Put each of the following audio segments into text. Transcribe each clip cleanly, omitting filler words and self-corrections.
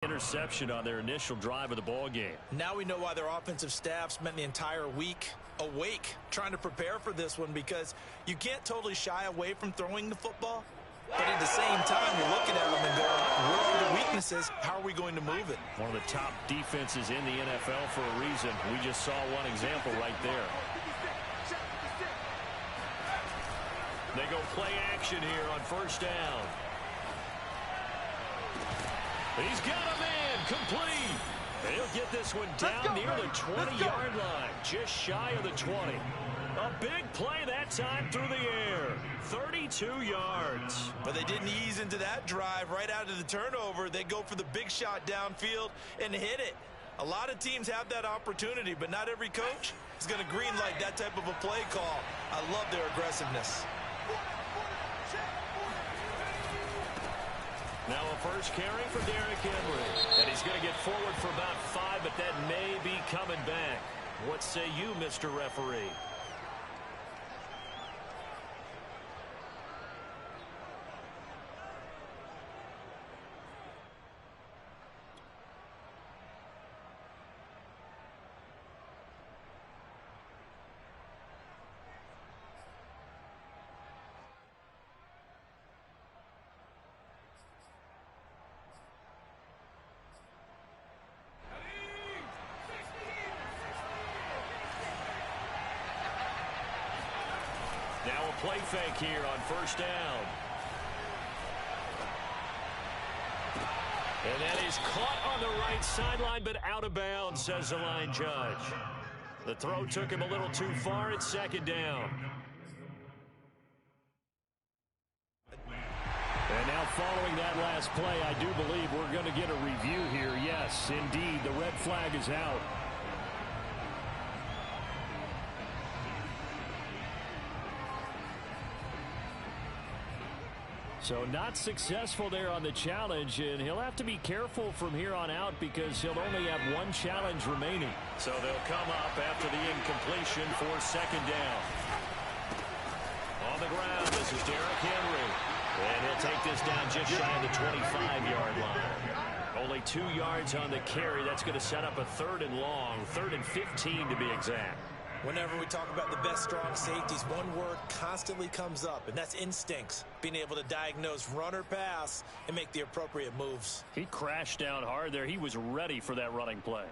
Interception on their initial drive of the ball game. Now we know why their offensive staff spent the entire week awake trying to prepare for this one, because you can't totally shy away from throwing the football, but at the same time you're looking at them and going, where are the weaknesses? How are we going to move it? One of the top defenses in the NFL for a reason. We just saw one example right there. They go play action here on first down. He's got a man complete. He'll get this one down near the 20-yard line, just shy of the 20. A big play that time through the air, 32 yards. But they didn't ease into that drive right out of the turnover. They go for the big shot downfield and hit it. A lot of teams have that opportunity, but not every coach is going to greenlight that type of a play call. I love their aggressiveness. Now a first carry for Derrick Henry. And he's going to get forward for about 5, but that may be coming back. What say you, Mr. Referee? Now a play fake here on first down. And that is caught on the right sideline, but out of bounds, says the line judge. The throw took him a little too far. It's second down. And now following that last play, I do believe we're going to get a review here. Yes, indeed, the red flag is out. So not successful there on the challenge, and he'll have to be careful from here on out because he'll only have one challenge remaining. So they'll come up after the incompletion for second down. On the ground, this is Derrick Henry. And he'll take this down just shy of the 25-yard line. Only 2 yards on the carry. That's going to set up a 3rd and long, 3rd and 15 to be exact. Whenever we talk about the best strong safeties, one word constantly comes up, and that's instincts. Being able to diagnose run or pass and make the appropriate moves. He crashed down hard there. He was ready for that running play.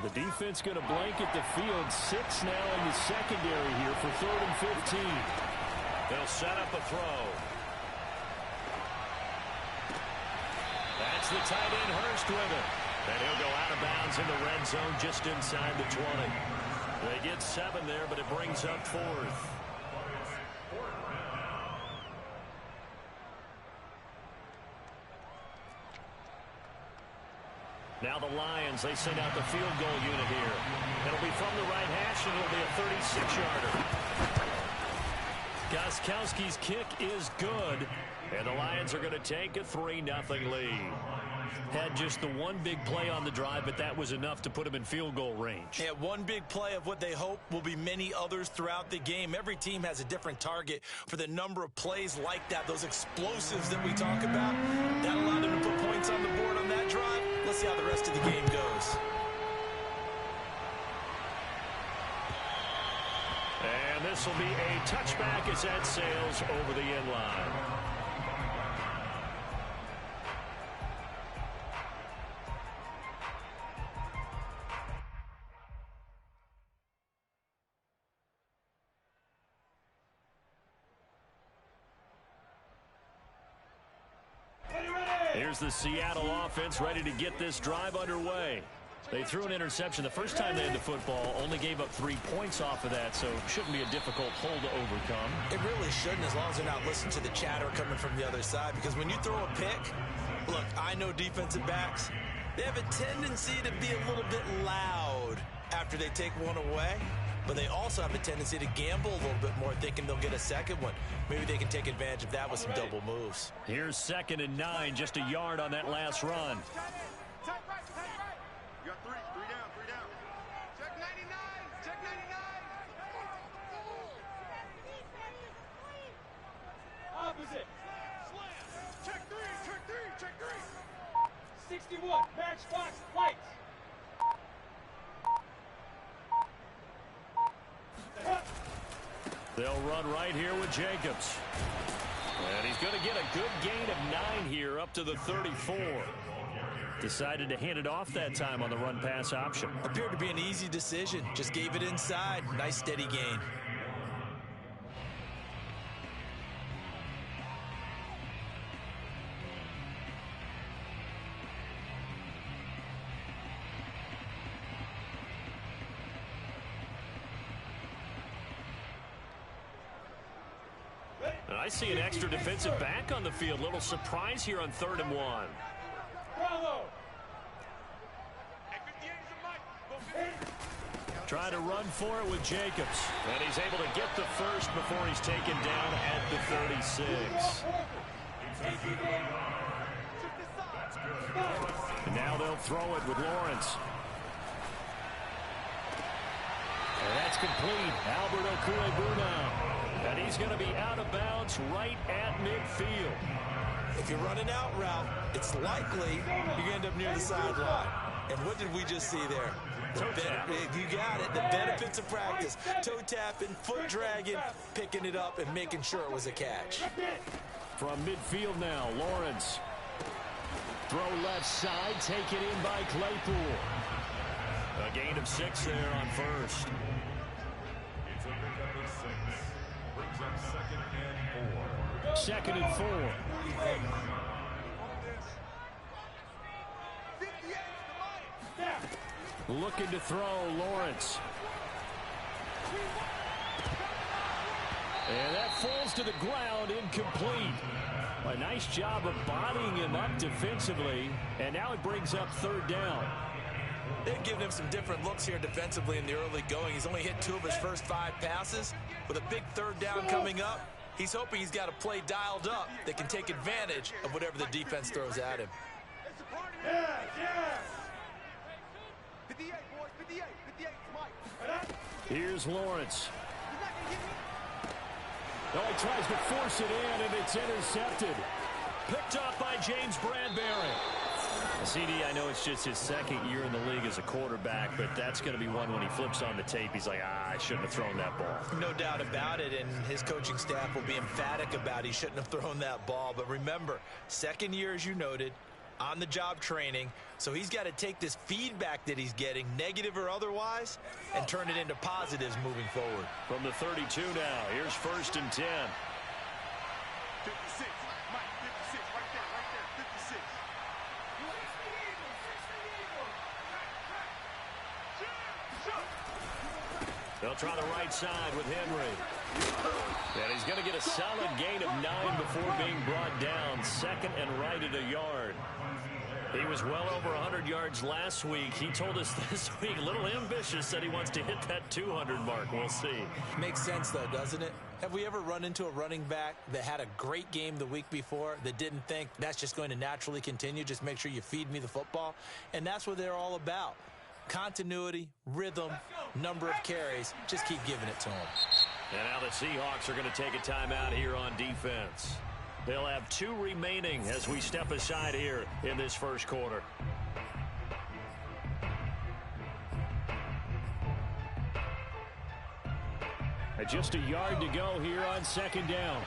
The defense going to blanket the field. 6 now in the secondary here for 3rd and 15. They'll set up a throw. That's the tight end, Hurst, with it. And he'll go out of bounds in the red zone just inside the 20. They get 7 there, but it brings up 4th. Now the Lions, they send out the field goal unit here. It'll be from the right hash, and it'll be a 36-yarder. Gostkowski's kick is good, and the Lions are going to take a 3-0 lead. Had just the one big play on the drive, but that was enough to put them in field goal range. Yeah, one big play of what they hope will be many others throughout the game. Every team has a different target for the number of plays like that, those explosives that we talk about. That allowed them to put points on the board on that drive. Let's see how the rest of the game goes. And this will be a touchback as that sails over the end line. Here's the Seattle offense ready to get this drive underway. They threw an interception the first time they had the football, only gave up 3 points off of that, so it shouldn't be a difficult hole to overcome. It really shouldn't, as long as they're not listening to the chatter coming from the other side, because when you throw a pick, look, I know defensive backs, they have a tendency to be a little bit loud after they take one away, but they also have a tendency to gamble a little bit more, thinking they'll get a second one. Maybe they can take advantage of that with some double moves. Here's 2nd and 9, just a yard on that last run. You got 3 down. Check 99. They'll run right here with Jacobs. And he's going to get a good gain of 9 here up to the 34. Decided to hand it off that time on the run-pass option. Appeared to be an easy decision. Just gave it inside. Nice steady gain. And I see an extra defensive back on the field. Little surprise here on 3rd and 1. Try to run for it with Jacobs. And he's able to get the first before he's taken down at the 36. And now they'll throw it with Lawrence. And that's complete. Albert Okwuegbunam now. And he's going to be out of bounds right at midfield. If you're running out route, it's likely you're going to end up near the sideline. And what did we just see there? You got it. The benefits of practice. Toe tapping, foot dragging, picking it up, and making sure it was a catch. From midfield now, Lawrence. Throw left side, taken in by Claypool. A gain of 6 there on first. It's a pickup of 6. Brings up 2nd and 4. 2nd and 4. Looking to throw, Lawrence. And that falls to the ground, incomplete. A nice job of bodying him up defensively, and now it brings up 3rd down. They've given him some different looks here defensively in the early going. He's only hit 2 of his first 5 passes. With a big 3rd down coming up, he's hoping he's got a play dialed up that can take advantage of whatever the defense throws at him. Here's Lawrence. Oh, he tries to force it in, and it's intercepted. Picked up by James Bradbury. CD, I know it's just his 2nd year in the league as a quarterback, but that's going to be one when he flips on the tape. He's like, I shouldn't have thrown that ball. No doubt about it, and his coaching staff will be emphatic about he shouldn't have thrown that ball. But remember, 2nd year, as you noted, on-the-job training, so he's got to take this feedback that he's getting, negative or otherwise, and turn it into positives moving forward. From the 32 now, here's 1st and 10. 56. Mike, 56. Right there, 56. They'll try the right side with Henry. And he's going to get a solid gain of 9 before being brought down. 2nd and right at a yard. He was well over 100 yards last week. He told us this week, a little ambitious, said he wants to hit that 200 mark. We'll see. Makes sense, though, doesn't it? Have we ever run into a running back that had a great game the week before that didn't think that's just going to naturally continue? Just make sure you feed me the football. And that's what they're all about. Continuity, rhythm, number of carries. Just keep giving it to them. And now the Seahawks are going to take a timeout here on defense. They'll have 2 remaining as we step aside here in this first quarter. Just a yard to go here on 2nd down.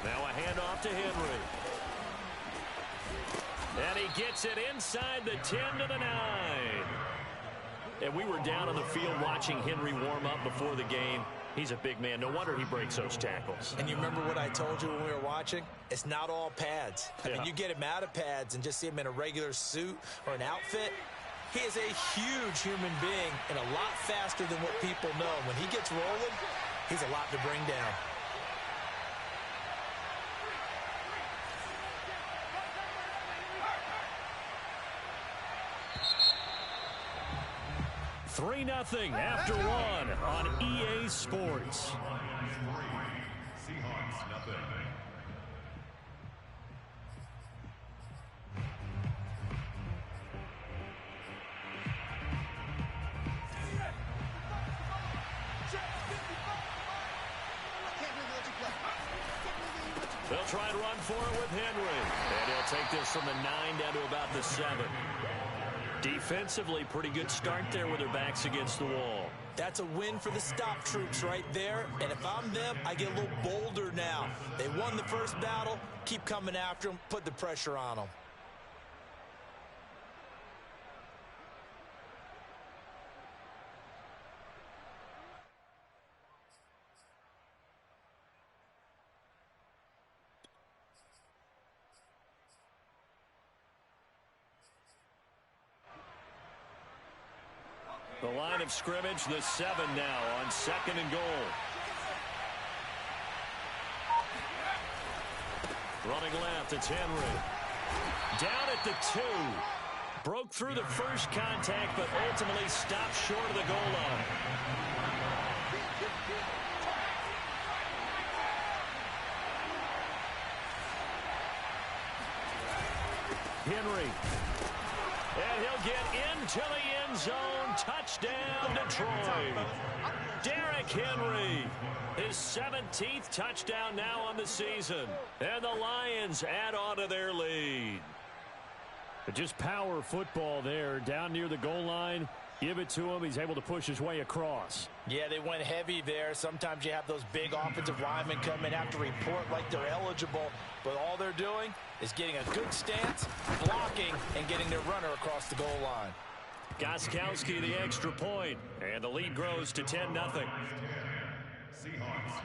Now a handoff to Henry. And he gets it inside the 10 to the 9. And we were down on the field watching Henry warm up before the game. He's a big man. No wonder he breaks those tackles. And you remember what I told you when we were watching? It's not all pads. I mean, you get him out of pads and just see him in a regular suit or an outfit. He is a huge human being and a lot faster than what people know. When he gets rolling, he's a lot to bring down. Three 0 after 1 on EA Sports. Seahawks, nothing. They'll try and run for it with Henry. And he'll take this from the 9 down to about the 7. Defensively, pretty good start there with their backs against the wall. That's a win for the stop troops right there. And if I'm them, I get a little bolder now. They won the first battle. Keep coming after them. Put the pressure on them. The line of scrimmage, the 7 now on 2nd and goal. Running left, it's Henry. Down at the 2. Broke through the first contact, but ultimately stopped short of the goal line. Henry. And he'll get into the end zone. Touchdown, Detroit. Derrick Henry. His 17th touchdown now on the season. And the Lions add on to their lead. Just power football there. Down near the goal line. Give it to him. He's able to push his way across. Yeah, they went heavy there. Sometimes you have those big offensive linemen come in, have to report like they're eligible. But all they're doing is getting a good stance, blocking, and getting their runner across the goal line. Gostkowski the extra point, and the lead grows to 10-0. Seahawks,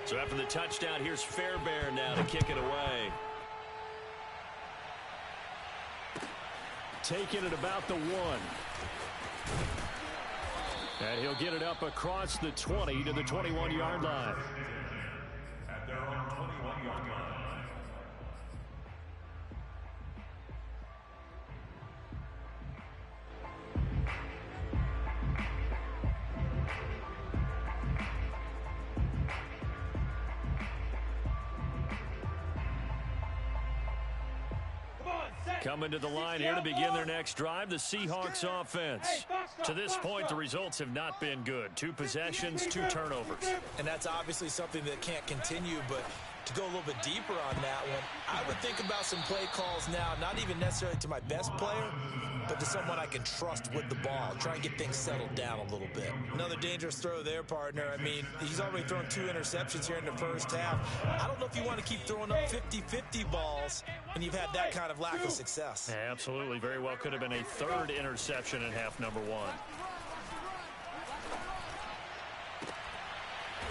So after the touchdown, here's Fairbairn now to kick it away. Taking it about the 1. And he'll get it up across the 20 to the 21-yard line. at their own 21-yard line. Coming to the line here to begin their next drive, the Seahawks offense. To this point, the results have not been good. 2 possessions, 2 turnovers. And that's obviously something that can't continue, but to go a little bit deeper on that one, I would think about some play calls now, not even necessarily to my best player, but to someone I can trust with the ball. Try and get things settled down a little bit. Another dangerous throw there, partner. I mean, he's already thrown 2 interceptions here in the first half. I don't know if you want to keep throwing up 50-50 balls when you've had that kind of lack of success. Absolutely. Very well could have been a 3rd interception in half number 1.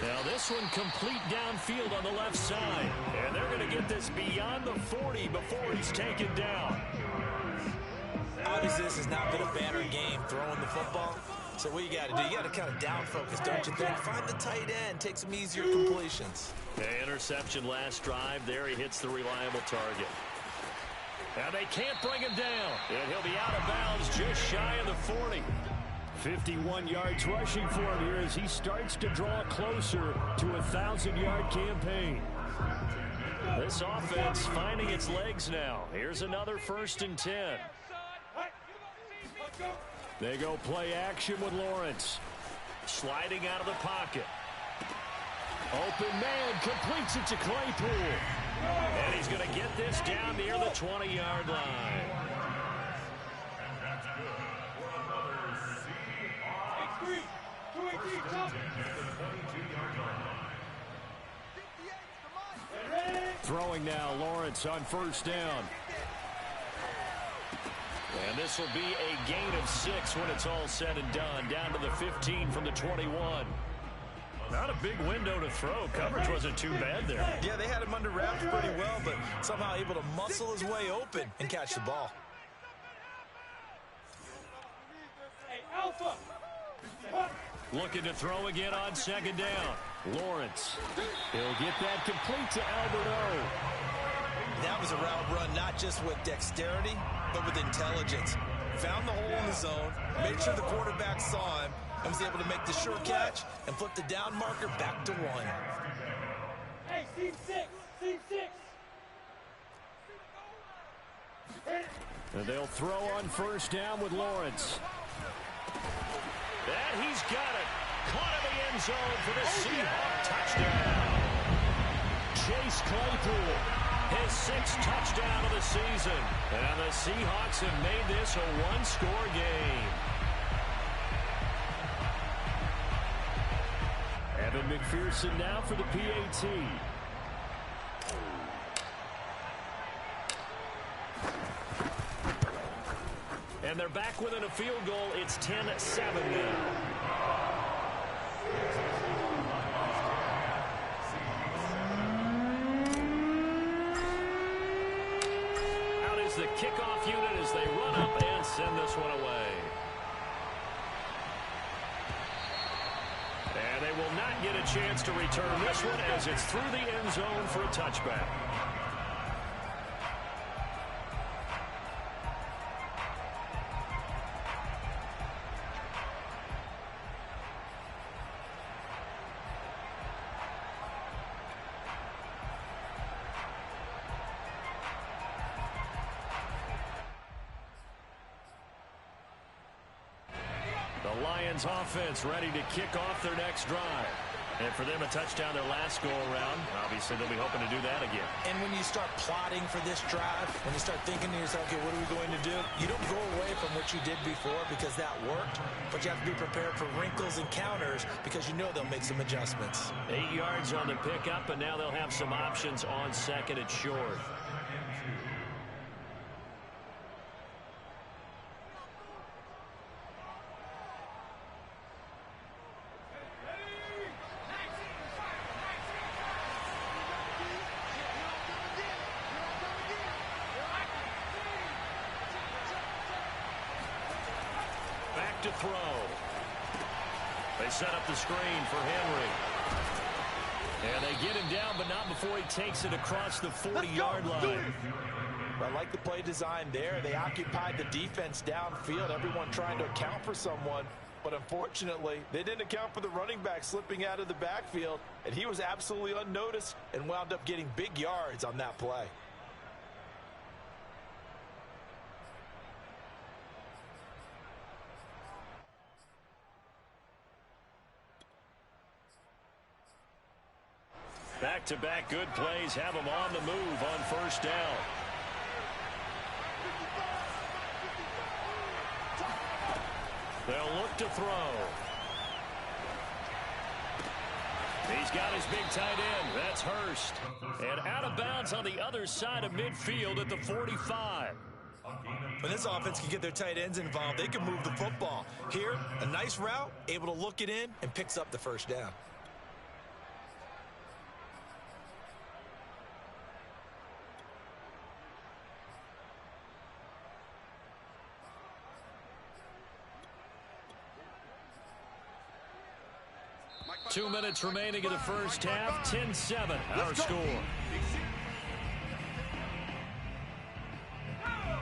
Now this one complete downfield on the left side. And they're going to get this beyond the 40 before he's taken down. Obviously, this has not been a banner game throwing the football. So what you got to do, you got to kind of down focus, don't you think? Find the tight end, take some easier completions. Okay, interception last drive. There he hits the reliable target. Now they can't bring him down. And he'll be out of bounds just shy of the 40. 51 yards rushing for him here as he starts to draw closer to a 1,000-yard campaign. This offense finding its legs now. Here's another 1st and 10. They go play action with Lawrence. Sliding out of the pocket. Open man completes it to Claypool. And he's going to get this down near the 20-yard line. Throwing now, Lawrence on 1st down. And this will be a gain of 6 when it's all said and done. Down to the 15 from the 21. Not a big window to throw. Coverage wasn't too bad there. Yeah, they had him under wraps pretty well, but somehow able to muscle his way open and catch the ball. Looking to throw again on 2nd down. Lawrence. He'll get that complete to Alberto. That was a route run not just with dexterity, but with intelligence. Found the hole in the zone, made sure the quarterback saw him, and was able to make the sure catch and flip the down marker back to 1. Hey, team 6, team 6. And they'll throw on 1st down with Lawrence. And he's got it. Caught in the end zone for the Seahawks touchdown. Chase Claypool, his 6th touchdown of the season. And the Seahawks have made this a one-score game. Evan McPherson now for the PAT. And they're back within a field goal. It's 10-7 now. Out is the kickoff unit as they run up and send this one away. And they will not get a chance to return this one as it's through the end zone for a touchback. The Lions offense ready to kick off their next drive. And for them, a touchdown their last go-around. Obviously, they'll be hoping to do that again. And when you start plotting for this drive, when you start thinking to yourself, okay, what are we going to do? You don't go away from what you did before because that worked, but you have to be prepared for wrinkles and counters because you know they'll make some adjustments. 8 yards on the pickup, and now they'll have some options on second and short. To throw. They set up the screen for Henry. And they get him down, but not before he takes it across the 40-yard line. I like the play design there. They occupied the defense downfield, everyone trying to account for someone. But unfortunately, they didn't account for the running back slipping out of the backfield, and he was absolutely unnoticed and wound up getting big yards on that play. Back-to-back good plays have them on the move on first down. They'll look to throw. He's got his big tight end. That's Hurst. And out of bounds on the other side of midfield at the 45. When this offense can get their tight ends involved, they can move the football. Here, a nice route, able to look it in, and picks up the first down. Two minutes remaining in the first half. 10-7, our score.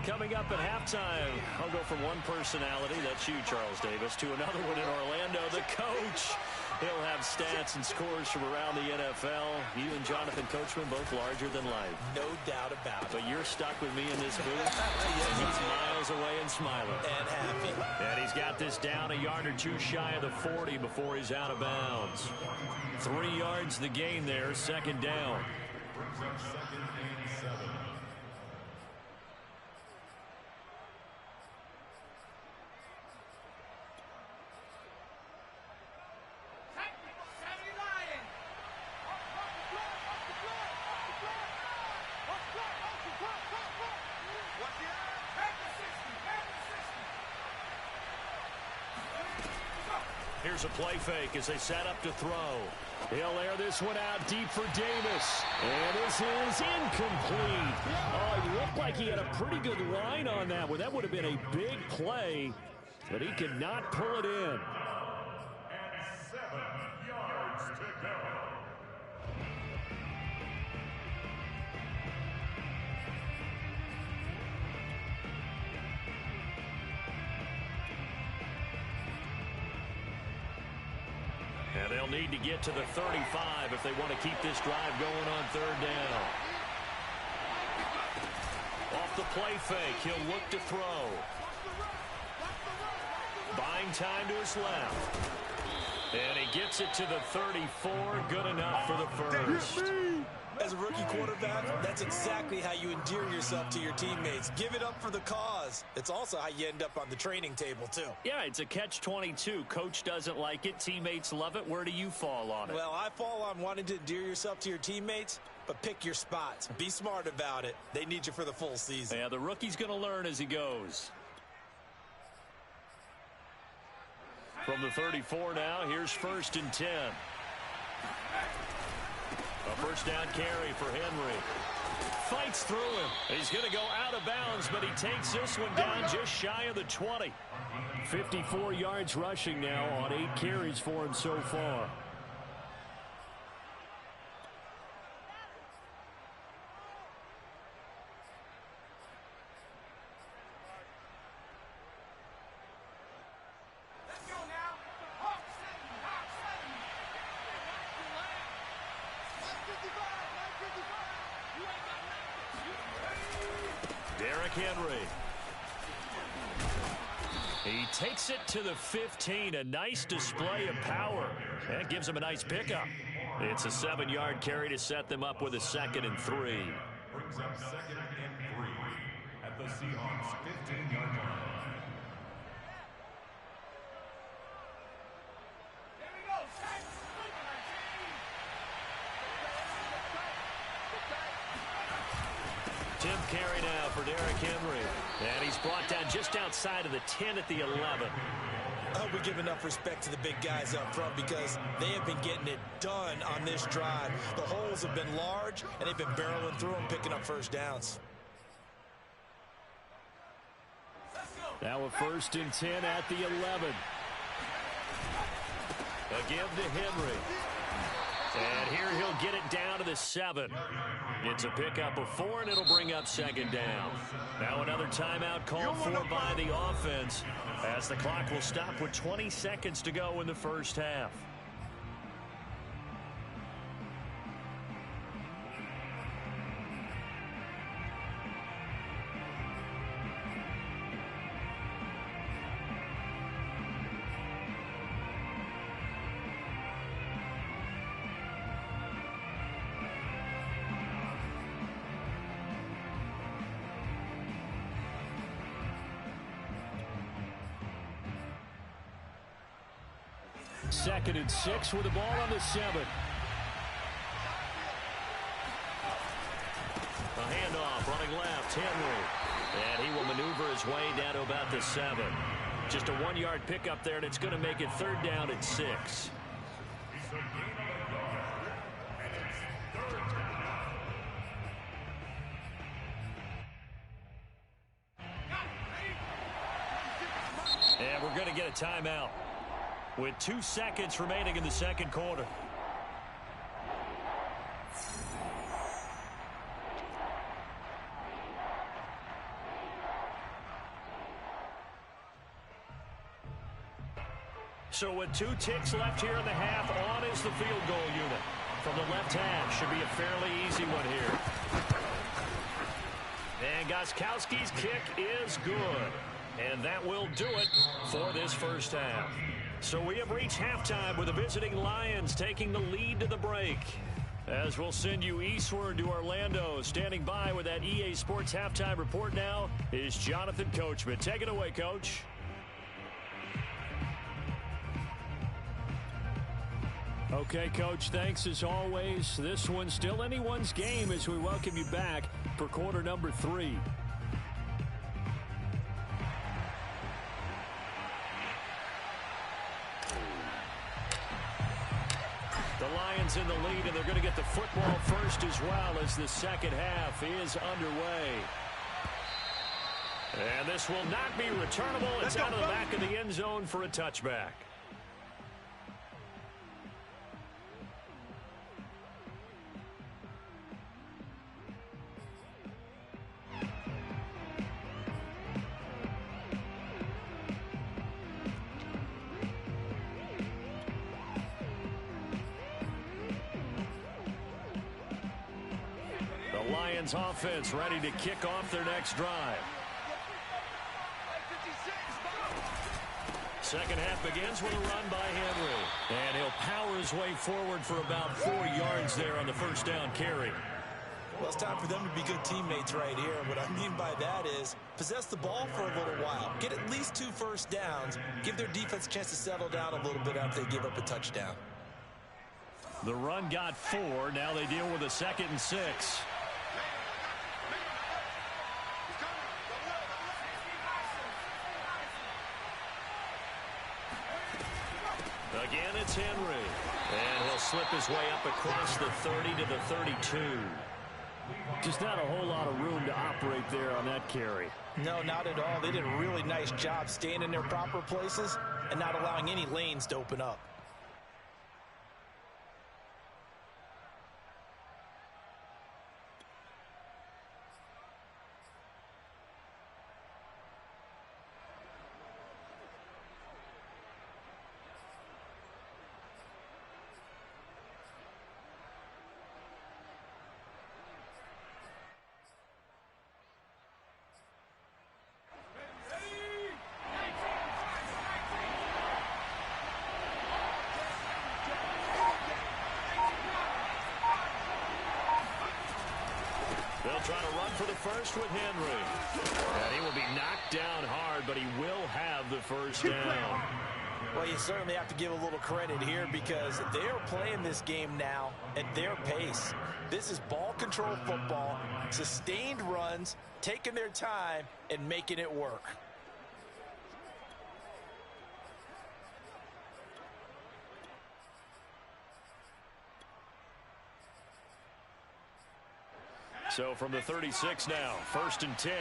Coming up at halftime, I'll go from one personality, that's you, Charles Davis, to another one in Orlando, the coach. He'll have stats and scores from around the NFL. You and Jonathan Coachman, both larger than life. No doubt about it. But you're stuck with me in this booth. He's miles away and smiling. And happy. And he's got this down a yard or two shy of the 40 before he's out of bounds. 3 yards the gain there, second down. Brings up second and 7. Here's a play fake as they set up to throw. He'll air this one out deep for Davis. And this is incomplete. Oh, it looked like he had a pretty good line on that one. That would have been a big play, but he could not pull it in. And 7 yards to go. And they'll need to get to the 35 if they want to keep this drive going on third down. Off the play fake, he'll look to throw. Buying time to his left. And he gets it to the 34. Good enough for the first. As a rookie quarterback, that's exactly how you endear yourself to your teammates. Give it up for the cause. It's also how you end up on the training table, too. Yeah, it's a catch-22. Coach doesn't like it. Teammates love it. Where do you fall on it? Well, I fall on wanting to endear yourself to your teammates, but pick your spots. Be smart about it. They need you for the full season. Yeah, the rookie's going to learn as he goes. From the 34 now, here's 1st and 10. A first down carry for Henry. Fights through him. He's going to go out of bounds, but he takes this one down just shy of the 20. 54 yards rushing now on 8 carries for him so far. Henry. He takes it to the 15. A nice display of power. That gives him a nice pickup. It's a 7-yard carry to set them up with a 2nd and 3. Brings up 2nd and 3 at the Seahawks 15-yard line. Tim carry now for Derrick Henry. And he's brought down just outside of the 10 at the 11. I hope we give enough respect to the big guys up front because they have been getting it done on this drive. The holes have been large, and they've been barreling through them, picking up first downs. Now a 1st and 10 at the 11. A give to Henry. And here he'll get it down to the 7. It's a pickup of 4, and it'll bring up 2nd down. Now another timeout called for by the offense as the clock will stop with 20 seconds to go in the first half. Second and 6 with the ball on the 7. A handoff running left, Henry. And he will maneuver his way down to about the 7. Just a 1-yard pickup there, and it's going to make it 3rd down at 6. And we're going to get a timeout with 2 seconds remaining in the second quarter. So with 2 ticks left here in the half, on is the field goal unit. From the left hash, should be a fairly easy one here. And Gostkowski's kick is good. And that will do it for this first half. So we have reached halftime with the visiting Lions taking the lead to the break. As we'll send you eastward to Orlando, standing by with that EA Sports halftime report now is Jonathan Coachman. Take it away, Coach. Okay, Coach, thanks as always. This one's still anyone's game as we welcome you back for quarter number 3. The Lions in the lead, and they're going to get the football first as well as the second half is underway. And this will not be returnable. It's out of the back of the end zone for a touchback. Lions offense ready to kick off their next drive. Second half begins with a run by Henry. And his way forward for about 4 yards there on the first down carry. Well, it's time for them to be good teammates right here. What I mean by that is possess the ball for a little while. Get at least 2 first downs. Give their defense a chance to settle down a little bit after they give up a touchdown. The run got 4. Now they deal with a 2nd and 6. Again, it's Henry. And he'll slip his way up across the 30 to the 32. Just not a whole lot of room to operate there on that carry. No, not at all. They did a really nice job staying in their proper places and not allowing any lanes to open up. They'll try to run for the first with Henry. And he will be knocked down hard, but he will have the first down. Well, you certainly have to give a little credit here because they are playing this game now at their pace. This is ball control football, sustained runs, taking their time, and making it work. So from the 36 now, 1st and 10.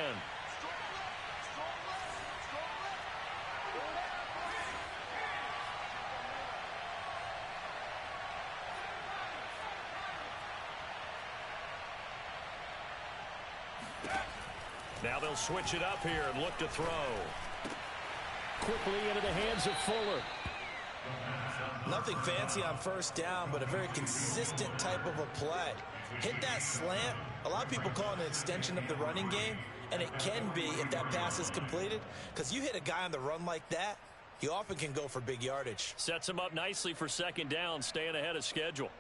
Now they'll switch it up here and look to throw. Quickly into the hands of Fuller. Nothing fancy on first down, but a very consistent type of a play. Hit that slant. A lot of people call it an extension of the running game, and it can be if that pass is completed, because you hit a guy on the run like that, he often can go for big yardage. Sets him up nicely for 2nd down, staying ahead of schedule.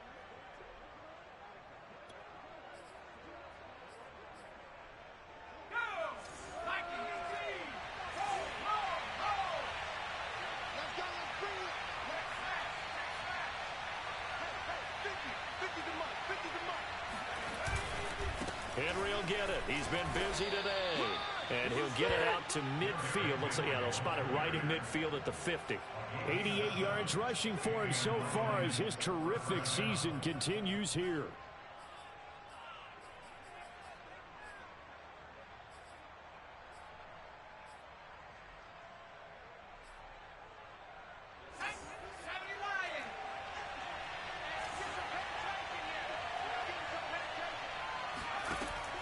Henry will get it. He's been busy today. And he'll get it out to midfield. Looks like, yeah, they'll spot it right in midfield at the 50. 88 yards rushing for him so far as his terrific season continues here.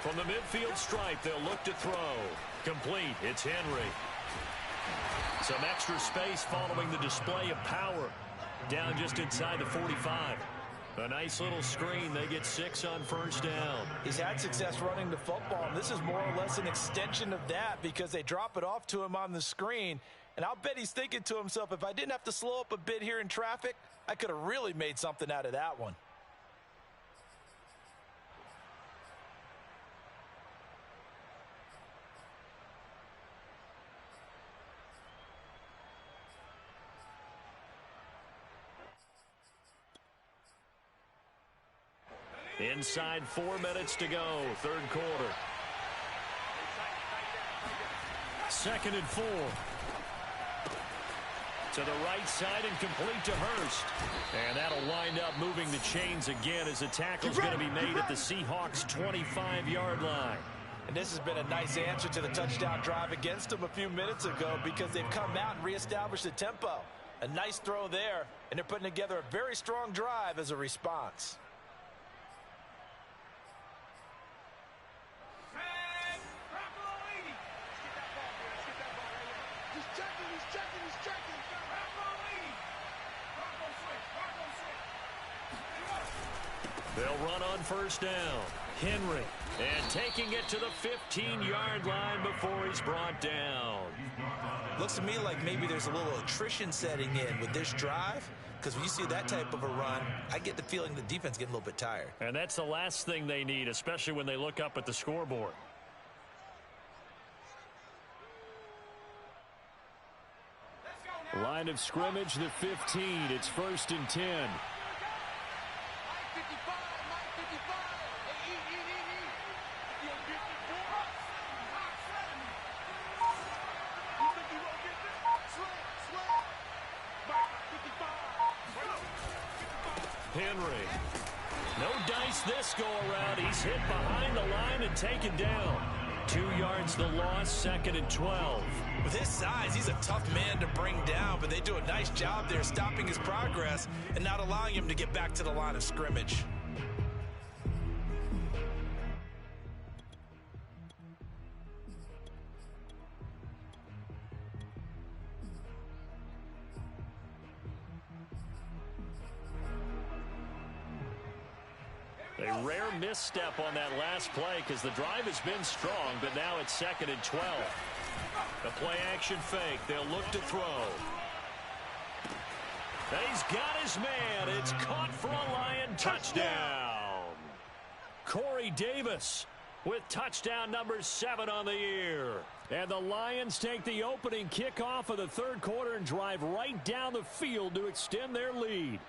From the midfield stripe, they'll look to throw. Complete. It's Henry. Some extra space following the display of power. Down just inside the 45. A nice little screen. They get 6 on first down. He's had success running the football, and this is more or less an extension of that because they drop it off to him on the screen. And I'll bet he's thinking to himself, if I didn't have to slow up a bit here in traffic, I could have really made something out of that one. Inside 4 minutes to go, 3rd quarter. 2nd and 4. To the right side and complete to Hurst. And that'll wind up moving the chains again as the tackle's going to be made at the Seahawks' 25-yard line. And this has been a nice answer to the touchdown drive against them a few minutes ago because they've come out and reestablished the tempo. A nice throw there, and they're putting together a very strong drive as a response. They'll run on first down. Henry. And taking it to the 15-yard line before he's brought down. Looks to me like maybe there's a little attrition setting in with this drive, because when you see that type of a run, I get the feeling the defense getting a little bit tired. And that's the last thing they need, especially when they look up at the scoreboard. Line of scrimmage, the 15. It's 1st and 10. Henry. No dice this go around. He's hit behind the line and taken down. 2 yards the loss, 2nd and 12. With his size, he's a tough man to bring down, but they do a nice job there stopping his progress and not allowing him to get back to the line of scrimmage. A rare misstep on that last play because the drive has been strong, but now it's 2nd and 12. The play action fake. They'll look to throw. And he's got his man. It's caught for a Lion touchdown. Corey Davis with touchdown number 7 on the year. And the Lions take the opening kickoff of the 3rd quarter and drive right down the field to extend their lead.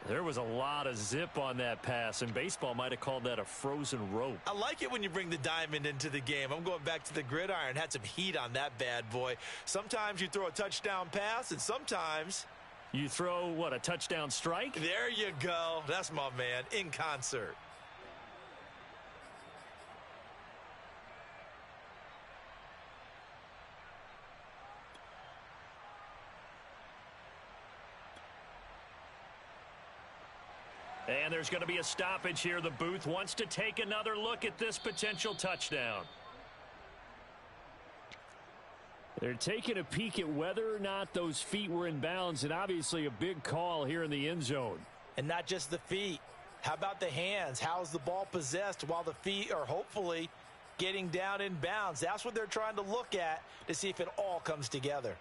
There was a lot of zip on that pass, and baseball might have called that a frozen rope. I like it when you bring the diamond into the game. I'm going back to the gridiron. Had some heat on that bad boy. Sometimes you throw a touchdown pass, and sometimes you throw, what, a touchdown strike? There you go. That's my man, in concert. And there's going to be a stoppage here. The booth wants to take another look at this potential touchdown. They're taking a peek at whether or not those feet were in bounds, and obviously a big call here in the end zone. And not just the feet. How about the hands? How's the ball possessed while the feet are hopefully getting down in bounds? That's what they're trying to look at to see if it all comes together.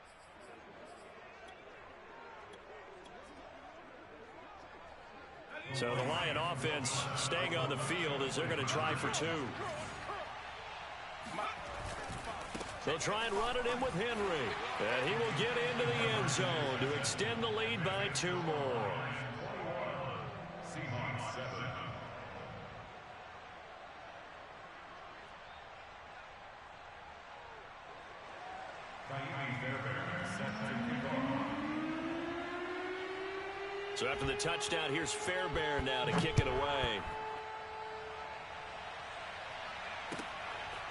So the Lion offense staying on the field as they're going to try for 2. They'll try and run it in with Henry. And he will get into the end zone to extend the lead by 2 more. So after the touchdown, here's Fairbairn now to kick it away.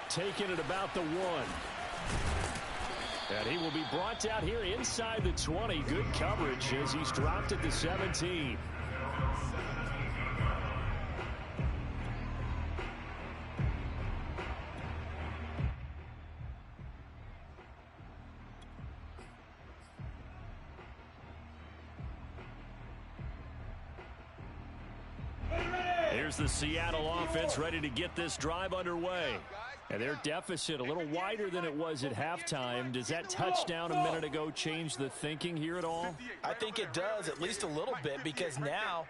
Taking it about the 1. And he will be brought out here inside the 20. Good coverage as he's dropped at the 17. Here's the Seattle offense ready to get this drive underway. And their deficit a little wider than it was at halftime. Does that touchdown a minute ago change the thinking here at all? I think it does, at least a little bit, because now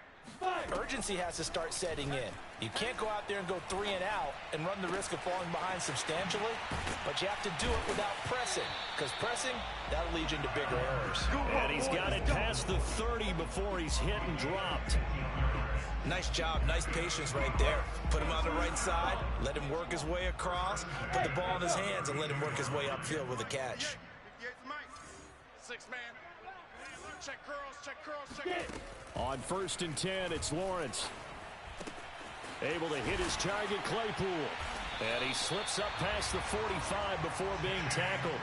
urgency has to start setting in. You can't go out there and go 3 and out and run the risk of falling behind substantially, but you have to do it without pressing, because pressing, that'll lead you into bigger errors. And he's got it past the 30 before he's hit and dropped. Nice job, nice patience right there. Put him on the right side, let him work his way across, put the ball in his hands, and let him work his way upfield with a catch. 6-man. Check curls, check. On 1st and 10, it's Lawrence. Able to hit his target, Claypool. And he slips up past the 45 before being tackled.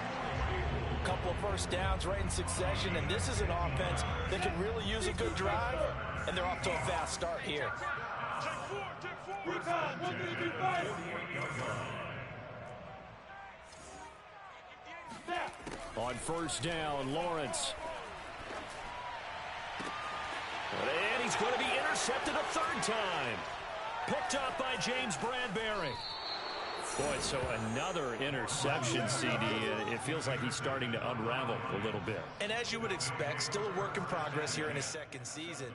A couple of first downs right in succession, and this is an offense that can really use a good drive, and they're off to a fast start here. On 1st down, Lawrence. And he he's going to be intercepted a third time. Picked up by James Bradbury. Boy, so another interception, CD. It feels like he's starting to unravel a little bit. And as you would expect, still a work in progress here in his second season.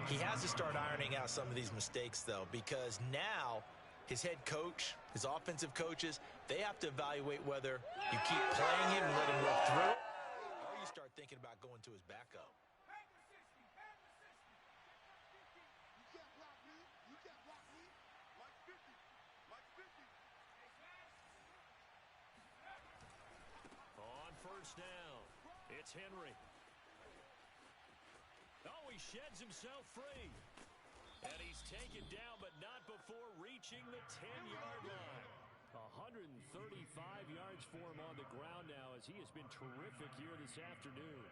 He has to start ironing out some of these mistakes, though, because now his head coach, his offensive coaches, they have to evaluate whether you keep playing him and let him work through it, or you start thinking about going to his backup. On first down, it's Henry. Oh, he sheds himself free. And he's taken down, but not before reaching the 10-yard line. 135 yards for him on the ground now, as he has been terrific here this afternoon.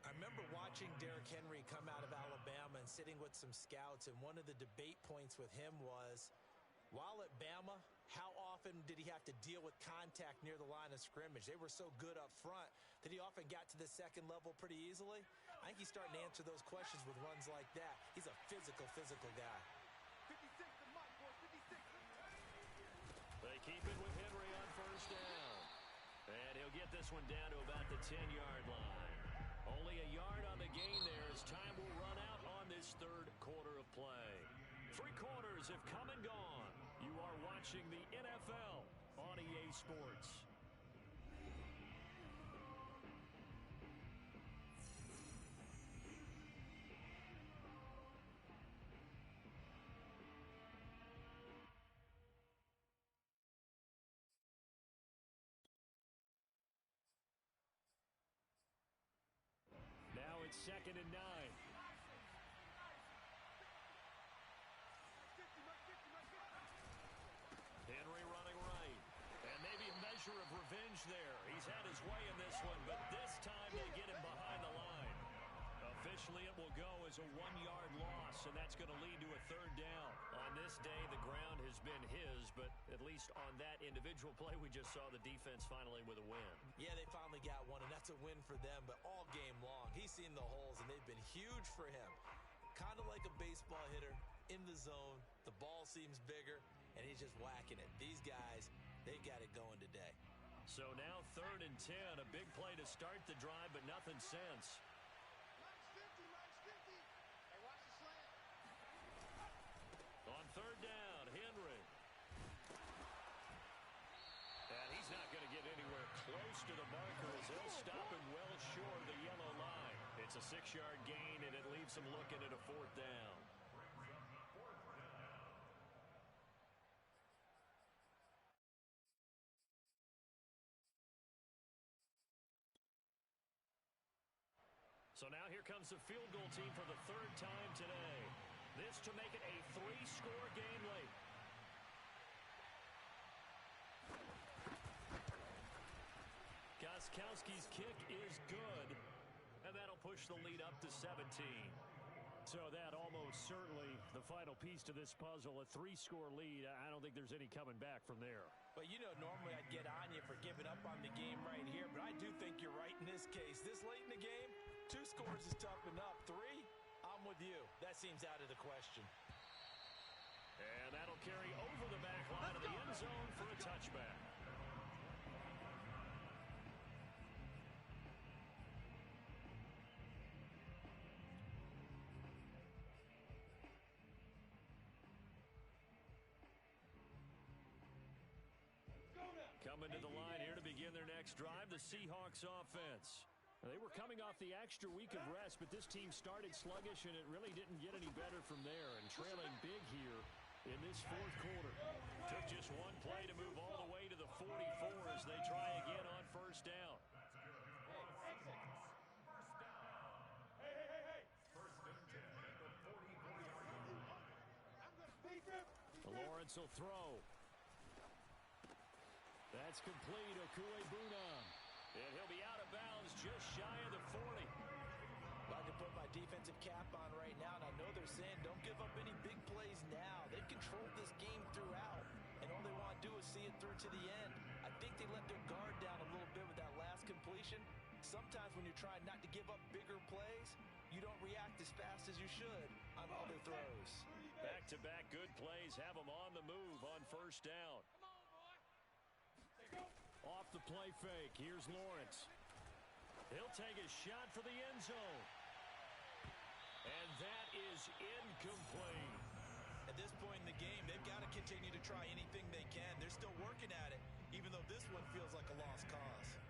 I remember watching Derrick Henry come out of Alabama and sitting with some scouts, and one of the debate points with him was, while at Bama, how often did he have to deal with contact near the line of scrimmage? They were so good up front that he often got to the second level pretty easily. I think he's starting to answer those questions with runs like that. He's a physical guy. 56 to Mike, boy, 56. They keep it with Henry on first down. And he'll get this one down to about the 10-yard line. Only a yard on the gain there as time will run out on this third quarter of play. 3 quarters have come and gone. You are watching the NFL on EA Sports. Now it's 2nd and 9. Henry running right. And maybe a measure of revenge there. He's had his way in this one, but this time they get him behind the line. Officially, it will go as a 1-yard loss, and that's going to lead to a 3rd down. On this day, the ground has been his, but at least on that individual play, we just saw the defense finally with a win. Yeah, they finally got one, and that's a win for them, but all game long, he's seen the holes, and they've been huge for him. Kind of like a baseball hitter in the zone. The ball seems bigger, and he's just whacking it. These guys, they've got it going today. So now 3rd and 10, a big play to start the drive, but nothing since. On 3rd down, Henry. And he's not going to get anywhere close to the marker as they'll stop him well short of the yellow line. It's a 6-yard gain, and it leaves him looking at a 4th down. So now here comes the field goal team for the 3rd time today. This to make it a 3-score game late. Gostkowski's kick is good, and that'll push the lead up to 17. So that almost certainly the final piece to this puzzle, a 3-score lead. I don't think there's any coming back from there. But, you know, normally I'd get on you for giving up on the game right here, but I do think you're right in this case. This late in the game, 2 scores is tough enough. 3, I'm with you. That seems out of the question. And that'll carry over the back line of the end zone for a touchback. Coming to the line here to begin their next drive, the Seahawks offense. They were coming off the extra week of rest, but this team started sluggish, and it really didn't get any better from there. And trailing big here in this 4th quarter. Took just one play to move all the way to the 44 as they try again on 1st down. Lawrence will throw. That's complete. Okuegbunam. And he'll be out of bounds just shy of the 40. I can put my defensive cap on right now, and I know they're saying don't give up any big plays now. They've controlled this game throughout, and all they want to do is see it through to the end. I think they let their guard down a little bit with that last completion. Sometimes when you're trying not to give up bigger plays, you don't react as fast as you should. I'm throws. Back-to-back good plays have them on the move on first down. Off the play fake, here's Lawrence. He'll take a shot for the end zone. And that is incomplete. At this point in the game, they've got to continue to try anything they can. They're still working at it, even though this one feels like a lost cause.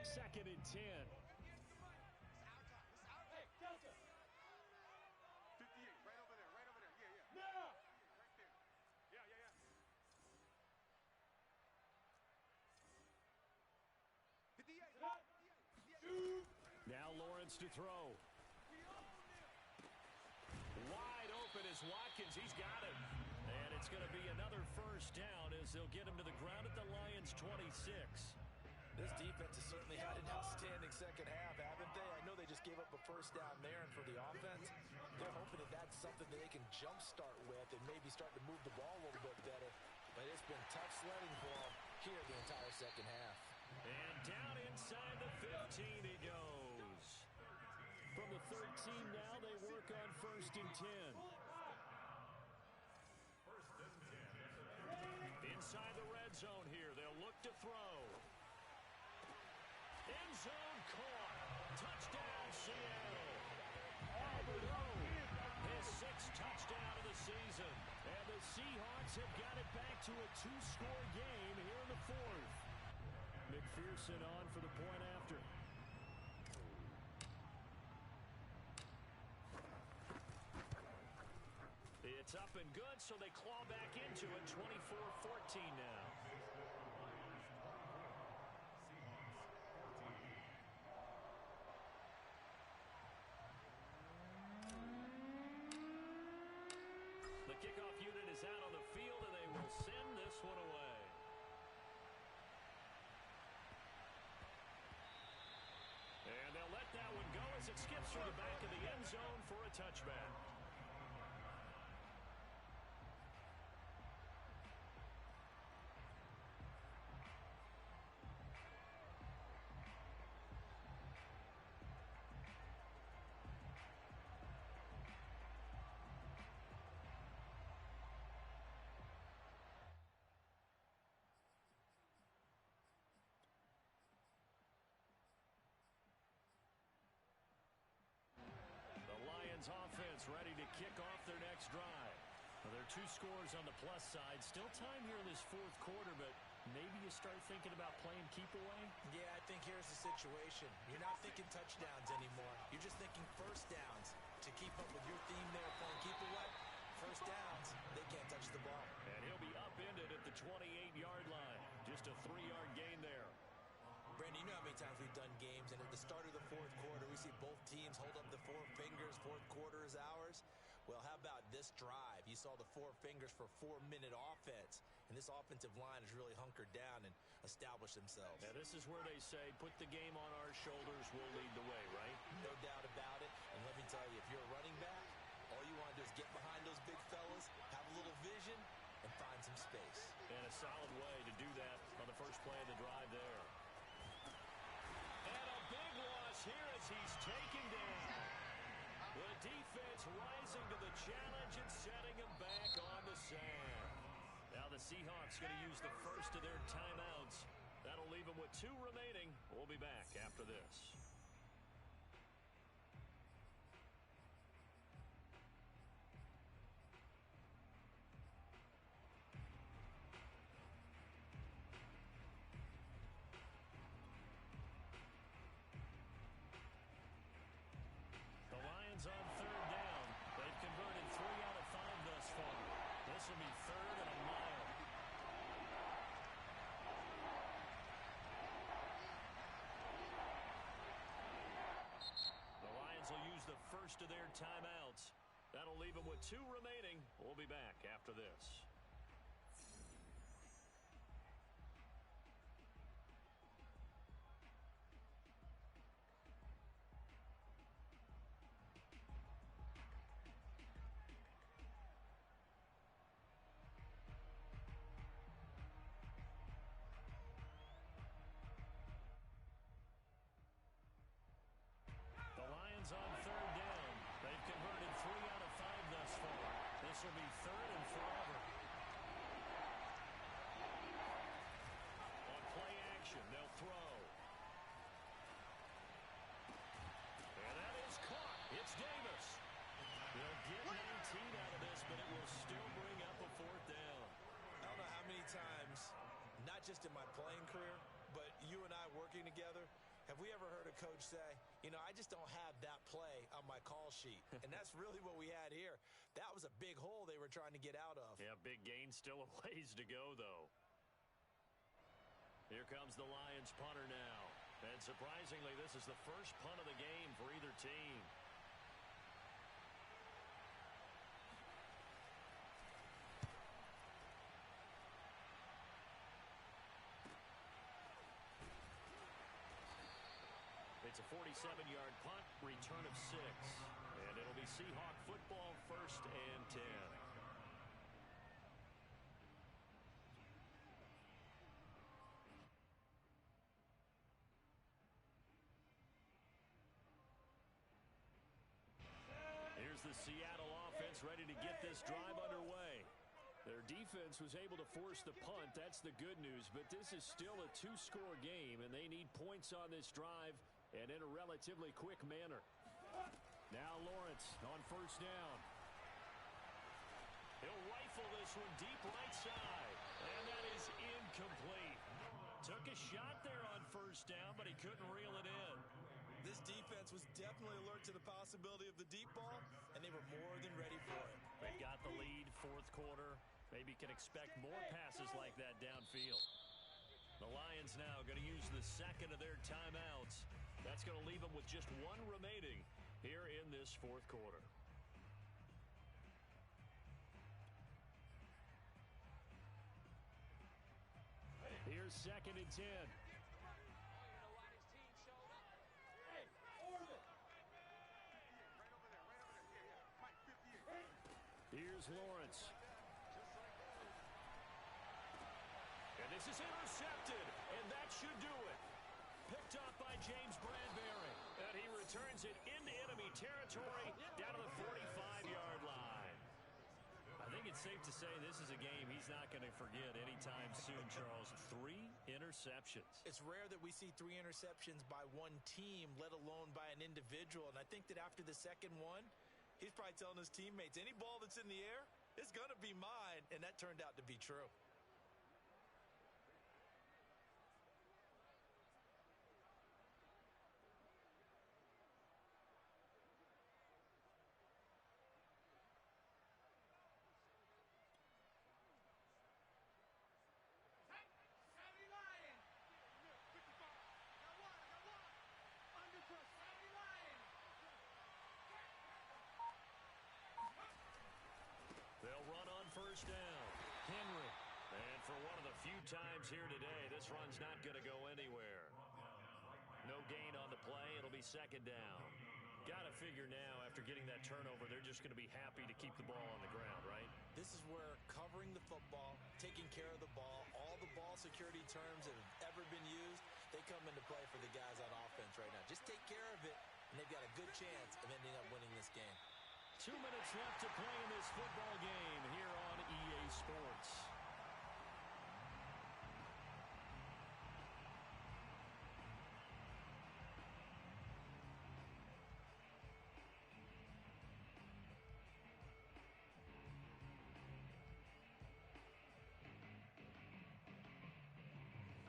Second and 10. It's our time. 58, right over there, right over there. Yeah. Right there. Yeah. 58. Now Lawrence to throw. Wide open is Watkins. He's got it. And it's going to be another first down as they'll get him to the ground at the Lions' 26. This defense has certainly had an outstanding second half, haven't they? I know they just gave up a first down there, and for the offense, they're hoping that that's something that they can jumpstart with and maybe start to move the ball a little bit better. But it's been tough sledding for them here the entire second half. And down inside the 15 he goes. From the 13 now, they work on first and 10. Inside the red zone here, they'll look to throw. End zone caught. Touchdown, Seattle. Albert O, his sixth touchdown of the season. And the Seahawks have got it back to a two-score game here in the fourth. McPherson on for the point after. It's up and good, so they claw back into it. 24-14 now. The kickoff unit is out on the field, and they will send this one away. And they'll let that one go as it skips through the back of the end zone for a touchback. Offense ready to kick off their next drive. Well, there are two scores on the plus side. Still time here in this fourth quarter, but maybe you start thinking about playing keep away? Yeah, I think here's the situation. You're not thinking touchdowns anymore. You're just thinking first downs. To keep up with your theme there, playing keep away, first downs, they can't touch the ball. And he'll be upended at the 28-yard line. Just a 3-yard gain there. Brandon, you know how many times we've done games, and at the start of the fourth quarter, we see both teams hold up the four fingers, fourth quarter is ours. Well, how about this drive? You saw the four fingers for 4-minute offense, and this offensive line has really hunkered down and established themselves. Now, this is where they say, put the game on our shoulders, we'll lead the way, right? No doubt about it, and let me tell you, if you're a running back, all you want to do is get behind those big fellas, have a little vision, and find some space. And a solid way to do that on the first play of the drive there. And a big loss here as he's taken down. The defense rising to the challenge and setting him back on the sand. Now the Seahawks going to use the first of their timeouts. That'll leave them with 2 remaining. We'll be back after this. The Lions on third down. They've converted 3 out of 5 thus far. This will be third and a mile. The Lions will use the first of their timeouts. That'll leave them with 2 remaining. We'll be back after this. together. Have we ever heard a coach say, you know, I just don't have that play on my call sheet? And that's really what we had here. That was a big hole they were trying to get out of. Yeah, big gain, still a ways to go, though. Here comes the Lions punter now. And surprisingly, this is the first punt of the game for either team. It's a 47-yard punt, return of 6. And it'll be Seahawk football, 1st and 10. Here's the Seattle offense ready to get this drive underway. Their defense was able to force the punt. That's the good news. But this is still a 2-score game, and they need points on this drive and in a relatively quick manner. Now Lawrence on 1st down. He'll rifle this one deep right side. And that is incomplete. Took a shot there on 1st down, but he couldn't reel it in. This defense was definitely alert to the possibility of the deep ball, and they were more than ready for it. They got the lead, 4th quarter. Maybe can expect more passes like that downfield. The Lions now going to use the 2nd of their timeouts. That's going to leave them with just 1 remaining here in this 4th quarter. Here's 2nd and 10. Here's Lawrence. And this is intercepted, and that should do it. Picked up by James Bradbury. And he returns it into enemy territory down to the 45-yard line. I think it's safe to say this is a game he's not going to forget anytime soon, Charles. 3 interceptions. It's rare that we see 3 interceptions by one team, let alone by an individual. And I think that after the 2nd one, he's probably telling his teammates, any ball that's in the air, it's going to be mine. And that turned out to be true. They'll run on 1st down. Henry. And for one of the few times here today, this run's not going to go anywhere. No gain on the play. It'll be 2nd down. Got to figure now, after getting that turnover, they're just going to be happy to keep the ball on the ground, right? This is where covering the football, taking care of the ball, all the ball security terms that have ever been used, they come into play for the guys on offense right now. Just take care of it, and they've got a good chance of ending up winning this game. 2 minutes left to play in this football game here on EA Sports.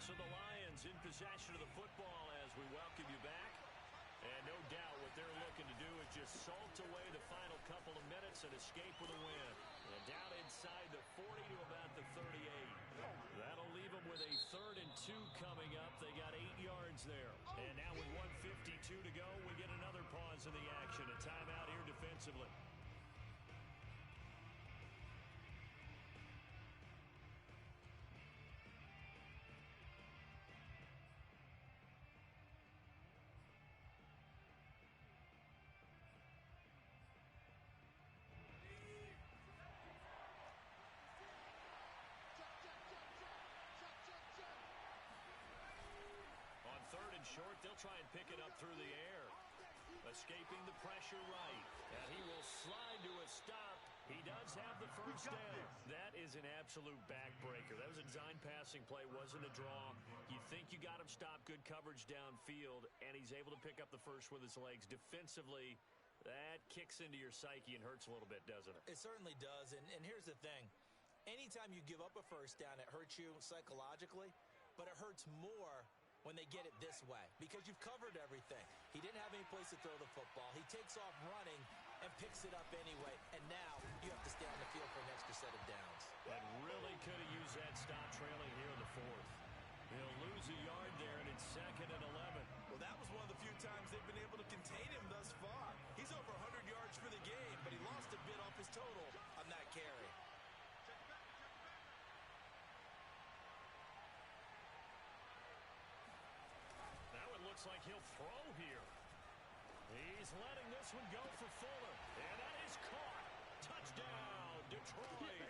So the Lions in possession of the football as we welcome you back. And no doubt what they're looking to do is just salt away the final couple of minutes and escape with a win. And down inside the 40 to about the 38. That'll leave them with a 3rd and 2 coming up. They got 8 yards there. And now with 1:52 to go, we get another pause in the action. A timeout here defensively. On 3rd and short, they'll try and pick it up through the air. Escaping the pressure right. And he will slide to a stop. He does have the 1st down. That is an absolute backbreaker. That was a design passing play, wasn't a draw. You think you got him stopped, good coverage downfield, and he's able to pick up the 1st with his legs. Defensively, that kicks into your psyche and hurts a little bit, doesn't it? It certainly does. And here's the thing. Anytime you give up a 1st down, it hurts you psychologically, but it hurts more when they get it this way because you've covered everything. He didn't have any place to throw the football. He takes off running and picks it up anyway. And now you have to stay on the field for an extra set of downs. And really could have used that stop trailing here in the fourth. He'll lose a yard there, and it's 2nd and 11. Well, that was one of the few times they've been able to contain him thus far. He's over 100 yards for the game, but he lost a bit off his total on that carry. Now it looks like he'll throw here. He's letting this one go for Fuller, and that is caught. Touchdown, Detroit.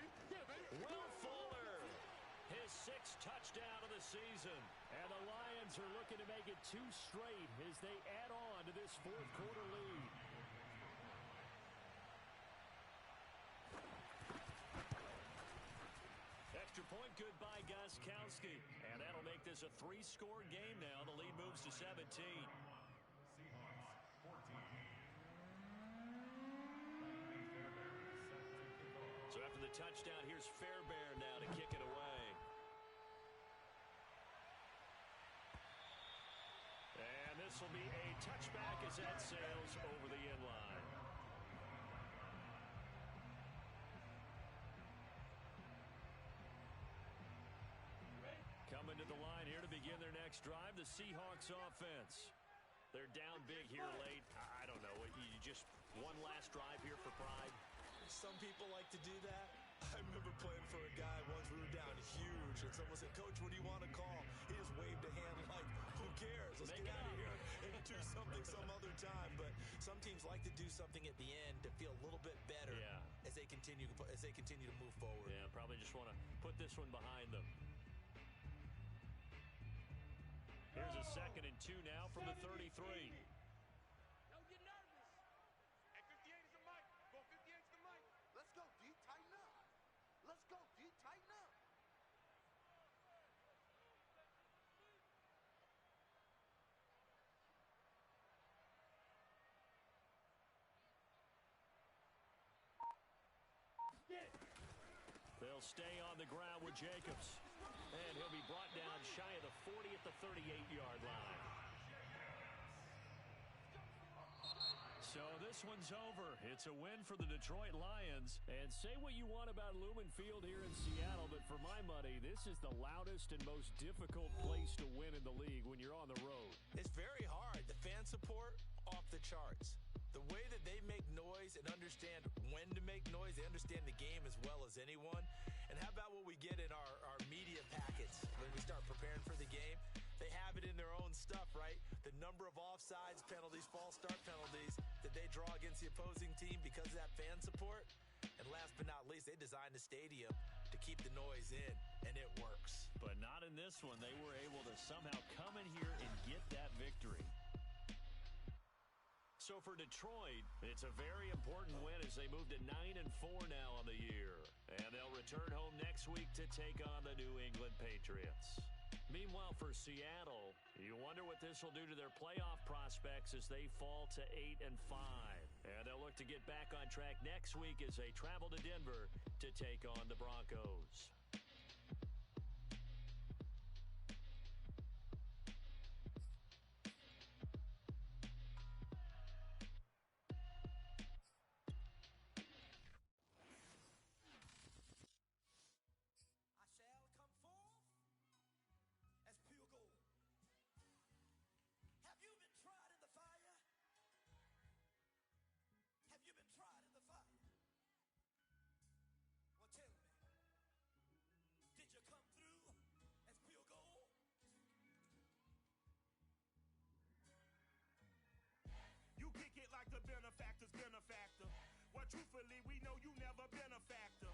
Will Fuller, his 6th touchdown of the season. And the Lions are looking to make it 2 straight as they add on to this fourth quarter lead. Extra point good by Gostkowski. And that'll make this a 3-score game now. The lead moves to 17. Seahawks 14. So after the touchdown, here's Fairbairn now to kick it away. And this will be a touchback as that sails over the end line. Coming to the line here to begin their next drive, the Seahawks offense. They're down big here late. I don't know. You just one last drive here for pride. Some people like to do that. I remember playing for a guy once. We were down huge, and someone said, "Coach, what do you want to call?" He just waved a hand like, "Who cares? Let's get out of here and do something some other time." But some teams like to do something at the end to feel a little bit better as they continue to move forward. Yeah, probably just want to put this one behind them. Here's a 2nd and 2 now from the 33. Don't get nervous. Hey, 58 is the mic. Go 58 is the mic. Let's go, D. Tighten up. Let's go, D. Tighten up. They'll stay on the ground with Jacobs. And he'll be brought down shy of the 40 at the 38-yard line. So this one's over. It's a win for the Detroit Lions. And say what you want about Lumen Field here in Seattle, but for my money, this is the loudest and most difficult place to win in the league when you're on the road. It's very hard. The fan support, off the charts. The way that they make noise and understand when to make noise, they understand the game as well as anyone. And how about what we get in our media packets when we start preparing for the game? They have it in their own stuff, right? The number of offsides penalties, false start penalties that they draw against the opposing team because of that fan support. And last but not least, they designed the stadium to keep the noise in, and it works. But not in this one. They were able to somehow come in here and get that victory. So for Detroit, it's a very important win as they move to 9-4 now on the year. And they'll return home next week to take on the New England Patriots. Meanwhile, for Seattle, you wonder what this will do to their playoff prospects as they fall to 8-5. And they'll look to get back on track next week as they travel to Denver to take on the Broncos. Have you been tried in the fire? Well, tell me, did you come through as pure gold? You kick it like the benefactor's benefactor. Well, truthfully, we know you never been a factor.